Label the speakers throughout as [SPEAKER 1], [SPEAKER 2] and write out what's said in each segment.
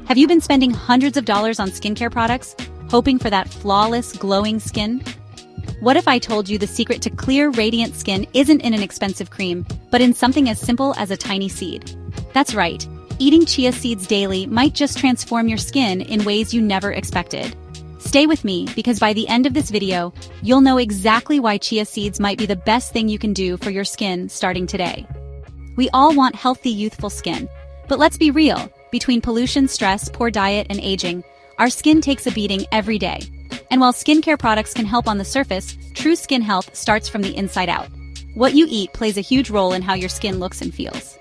[SPEAKER 1] Have you been spending hundreds of dollars on skincare products, hoping for that flawless, glowing skin? What if I told you the secret to clear, radiant skin isn't in an expensive cream, but in something as simple as a tiny seed? That's right, eating chia seeds daily might just transform your skin in ways you never expected. Stay with me, because by the end of this video, you'll know exactly why chia seeds might be the best thing you can do for your skin starting today. We all want healthy, youthful skin, but let's be real. Between pollution, stress, poor diet, and aging, our skin takes a beating every day. And while skincare products can help on the surface, true skin health starts from the inside out. What you eat plays a huge role in how your skin looks and feels.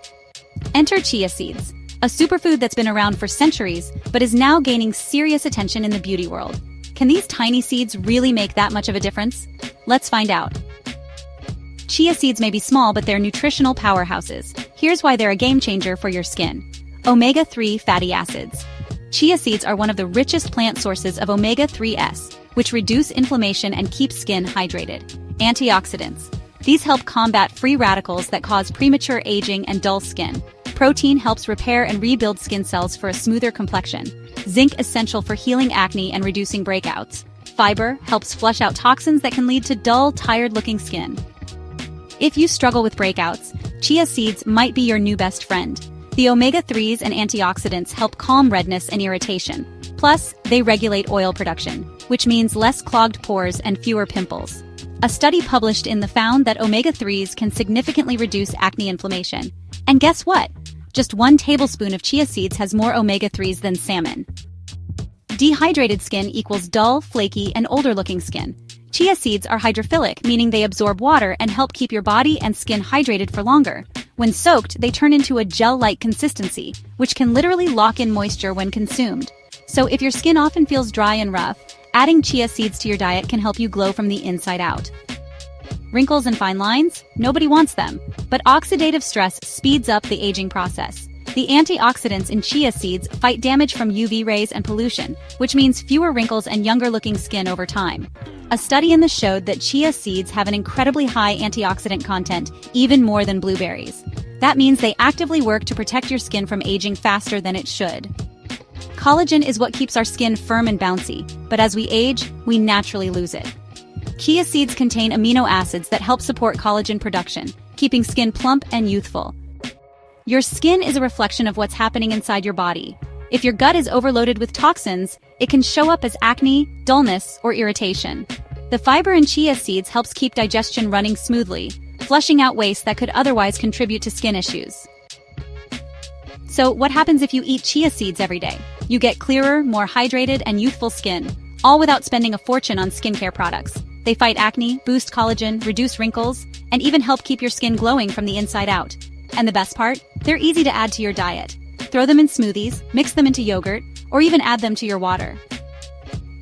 [SPEAKER 1] Enter chia seeds, a superfood that's been around for centuries, but is now gaining serious attention in the beauty world. Can these tiny seeds really make that much of a difference? Let's find out. Chia seeds may be small, but they're nutritional powerhouses. Here's why they're a game changer for your skin. Omega-3 fatty acids. Chia seeds are one of the richest plant sources of omega-3s, which reduce inflammation and keep skin hydrated. Antioxidants. These help combat free radicals that cause premature aging and dull skin. Protein helps repair and rebuild skin cells for a smoother complexion. Zinc essential for healing acne and reducing breakouts. Fiber helps flush out toxins that can lead to dull, tired-looking skin. If you struggle with breakouts, chia seeds might be your new best friend. The omega-3s and antioxidants help calm redness and irritation. Plus, they regulate oil production, which means less clogged pores and fewer pimples. A study published in The found that omega-3s can significantly reduce acne inflammation. And guess what? Just 1 tablespoon of chia seeds has more omega-3s than salmon. Dehydrated skin equals dull, flaky, and older-looking skin. Chia seeds are hydrophilic, meaning they absorb water and help keep your body and skin hydrated for longer. When soaked, they turn into a gel-like consistency, which can literally lock in moisture when consumed. So if your skin often feels dry and rough, adding chia seeds to your diet can help you glow from the inside out. Wrinkles and fine lines? Nobody wants them. But oxidative stress speeds up the aging process. The antioxidants in chia seeds fight damage from UV rays and pollution, which means fewer wrinkles and younger-looking skin over time. A study in this showed that chia seeds have an incredibly high antioxidant content, even more than blueberries. That means they actively work to protect your skin from aging faster than it should. Collagen is what keeps our skin firm and bouncy, but as we age, we naturally lose it. Chia seeds contain amino acids that help support collagen production, keeping skin plump and youthful. Your skin is a reflection of what's happening inside your body. If your gut is overloaded with toxins, it can show up as acne, dullness, or irritation. The fiber in chia seeds helps keep digestion running smoothly, flushing out waste that could otherwise contribute to skin issues. So, what happens if you eat chia seeds every day? You get clearer, more hydrated, and youthful skin, all without spending a fortune on skincare products. They fight acne, boost collagen, reduce wrinkles, and even help keep your skin glowing from the inside out. And the best part? They're easy to add to your diet. Throw them in smoothies, mix them into yogurt, or even add them to your water.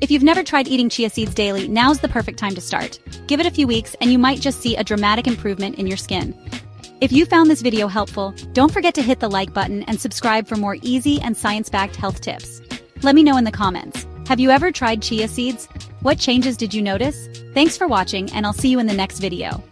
[SPEAKER 1] If you've never tried eating chia seeds daily, now's the perfect time to start. Give it a few weeks and you might just see a dramatic improvement in your skin. If you found this video helpful, don't forget to hit the like button and subscribe for more easy and science-backed health tips. Let me know in the comments. Have you ever tried chia seeds? What changes did you notice? Thanks for watching, and I'll see you in the next video.